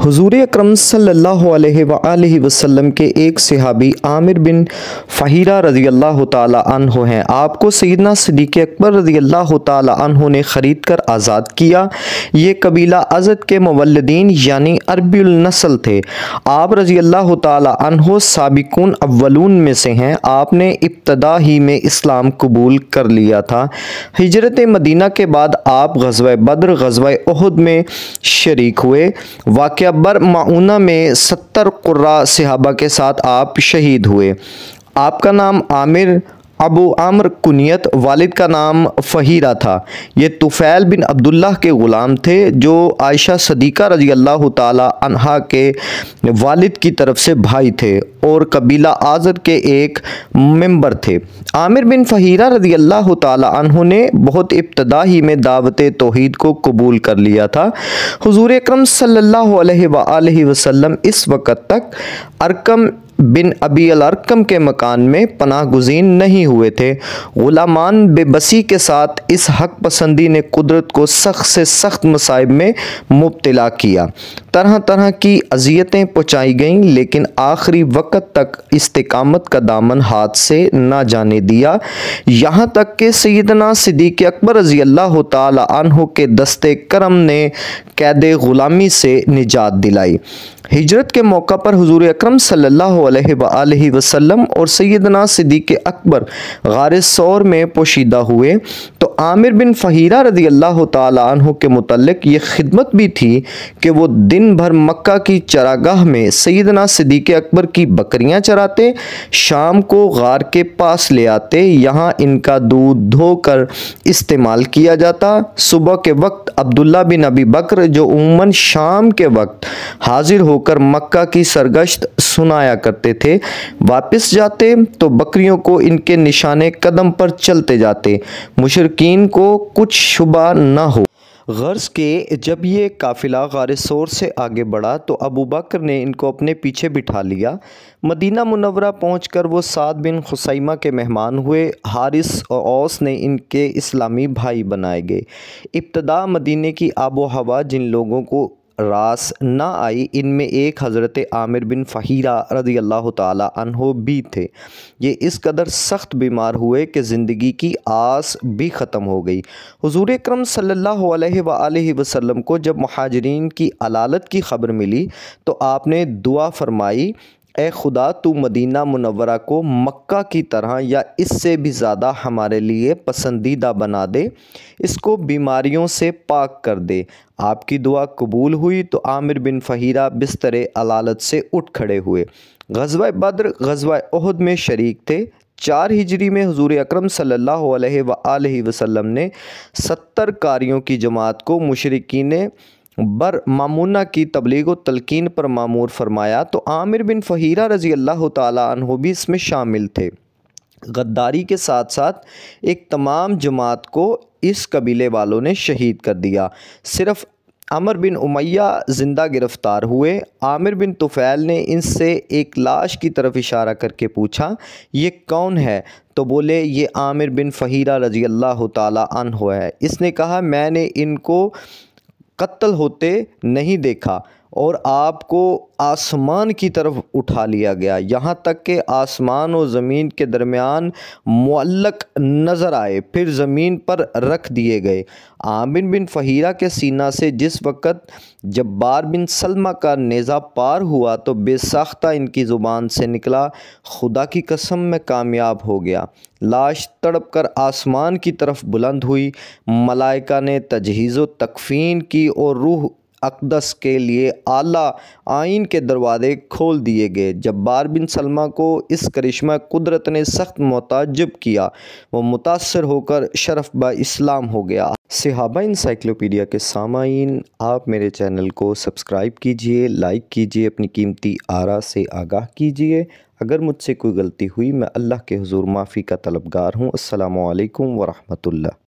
हुज़ूर अकरम सल्लल्लाहु अलैहि वसल्लम के एक सहाबी आमिर बिन फ़हीरा रज़ी अल्लाह ताला अन्हो हैं। आपको सैयदना सिद्दीक़ अकबर रज़ी अल्लाह ताला अन्हो ने ख़रीद कर आज़ाद किया। ये कबीला अज़द के मुवल्लिदीन यानी अरबुल नस्ल थे। आप रज़ी अल्लाह ताला अन्हो साबिक़ून अव्वलून में से हैं। आपने इब्तदा ही में इस्लाम कबूल कर लिया था। हिजरत मदीना के बाद आप ग़ज़वा बद्र, ग़ज़वा उहुद में शरीक हुए। वाक़या बर माऊना में 70 कुर्रा सहाबा के साथ आप शहीद हुए। आपका नाम आमिर अबू आमर कुनियत, वालिद का नाम फ़हीरा था। ये तुफ़ैल बिन अब्दुल्लाह के ग़ुलाम थे जो आयशा सदीक़ा रज़ी अल्लाह ताला अन्हा के वालिद की तरफ से भाई थे और कबीला आज़द के एक मेंबर थे। आमिर बिन फ़हीरा रज़ी अल्लाह ताला अन्हु ने बहुत इब्तदा ही में दावत तौहीद को कबूल कर लिया था। हुज़ूर अकरम सल्लल्लाहु अलैहि वसल्लम इस वक़्त तक अरकम बिन अबी अल अरकम के मकान में पनाह गुज़ीन नहीं हुए थे। ग़ुलामान बेबसी के साथ इस हक पसंदी ने कुदरत को सख्त से सख्त मसाइब में मुब्तला किया। तरह तरह की अज़ियतें पहुँचाई गईं, लेकिन आखिरी वक़्त तक इस्तिकामत का दामन हाथ से ना जाने दिया। यहाँ तक कि सैयदना सिद्दीक़ अकबर रज़ी अल्लाह ताला अन्हु के दस्ते करम ने कैद ग़ुलामी से निजात दिलाई। हिजरत के मौका पर हुज़ूर अकरम सल्लल्लाहु अलैहि वसल्लम और सैयदना सिद्दीक़ अकबर गारे सौर में पोशीदा हुए तो आमिर बिन फ़हीरा रज़ी अल्लाह ताला अन्हु के मुतल्लिक़ ये खिदमत भी थी कि वो दिन भर मक्का की चरागाह में सैयदना सिद्दीक़ अकबर की बकरियां चराते, शाम को गार के पास ले आते। यहाँ इनका दूध धोकर इस्तेमाल किया जाता। सुबह के वक्त अब्दुल्ला बिन अबी बकर जो उम्मन शाम के वक्त हाजिर होकर मक्का की सरगश्त सुनाया करते थे, वापस जाते तो बकरियों को इनके निशाने कदम पर चलते जाते, मुशरिकीन को कुछ शुबा न हो। गर्ज़ के जब ये काफ़िला गारे सौर से आगे बढ़ा तो अबू बकर ने इनको अपने पीछे बिठा लिया। मदीना मुनव्वरा पहुंचकर वो साद बिन खुसैमा के मेहमान हुए। हारिस और औस ने इनके इस्लामी भाई बनाए गए। इब्तदा मदीने की आबो हवा जिन लोगों को रास ना आई, इनमें एक हज़रत आमिर बिन फ़हीरा रज़ी अल्लाह ताला अन्हो भी थे। ये इस कदर सख्त बीमार हुए कि ज़िंदगी की आस भी ख़त्म हो गई। हुज़ूर अकरम सल्लल्लाहु अलैहि वसल्लम को जब मुहाजिरीन की अलालत की ख़बर मिली तो आपने दुआ फरमाई, ए खुदा तू मदीना मुनव्वरा को मक्का की तरह या इससे भी ज़्यादा हमारे लिए पसंदीदा बना दे, इसको बीमारियों से पाक कर दे। आपकी दुआ कबूल हुई तो आमिर बिन फ़हीरा बिस्तरे अलालत से उठ खड़े हुए। ग़ज़वा बद्र, ग़ज़वा उहुद में शरीक थे। 4 हिजरी में हुज़ूर अकरम सल्लल्लाहु अलैहि वसल्लम ने 70 कारियों की जमात को मुशरिकीन बर मामूना की तबलीग व तलकीन पर मामूर फरमाया तो आमिर बिन फ़हीरा रज़ी अल्लाह ताला अन्हु भी इसमें शामिल थे। गद्दारी के साथ साथ एक तमाम जमात को इस कबीले वालों ने शहीद कर दिया। सिर्फ अमर बिन उमैया ज़िंदा गिरफ़्तार हुए। आमिर बिन तुफ़ैल ने इनसे एक लाश की तरफ इशारा करके पूछा, ये कौन है? तो बोले, ये आमिर बिन फ़हीरा रज़ी अल्लाह ताला अन्हु है। इसने कहा, मैंने इनको कत्ल होते नहीं देखा और आपको आसमान की तरफ उठा लिया गया, यहाँ तक कि आसमान और ज़मीन के दरमियान मुअल्लक नज़र आए, फिर ज़मीन पर रख दिए गए। आमिर बिन फ़हीरा के सीना से जिस वक़्त जब्बार बिन सलमा का नेज़ा पार हुआ तो बेसाख्ता इनकी ज़ुबान से निकला, खुदा की कसम मैं कामयाब हो गया। लाश तड़प कर आसमान की तरफ बुलंद हुई। मलाइका ने तजहीज़ व तकफ़ीन की और रूह अक़दस के लिए आला आइन के दरवाज़े खोल दिए गए। जब्बार बिन सलमा को इस करिश्मा कुदरत ने सख्त मुताज्जब किया। वो मुतासर होकर शरफ बा इस्लाम हो गया। सहाबा इंसाइक्लोपीडिया के सामाईन, आप मेरे चैनल को सब्सक्राइब कीजिए, लाइक कीजिए, अपनी कीमती आरा से आगाह कीजिए। अगर मुझसे कोई गलती हुई, मैं अल्लाह के हुज़ूर माफ़ी का तलबगार हूँ। अस्सलामु अलैकुम व रहमतुल्लाह।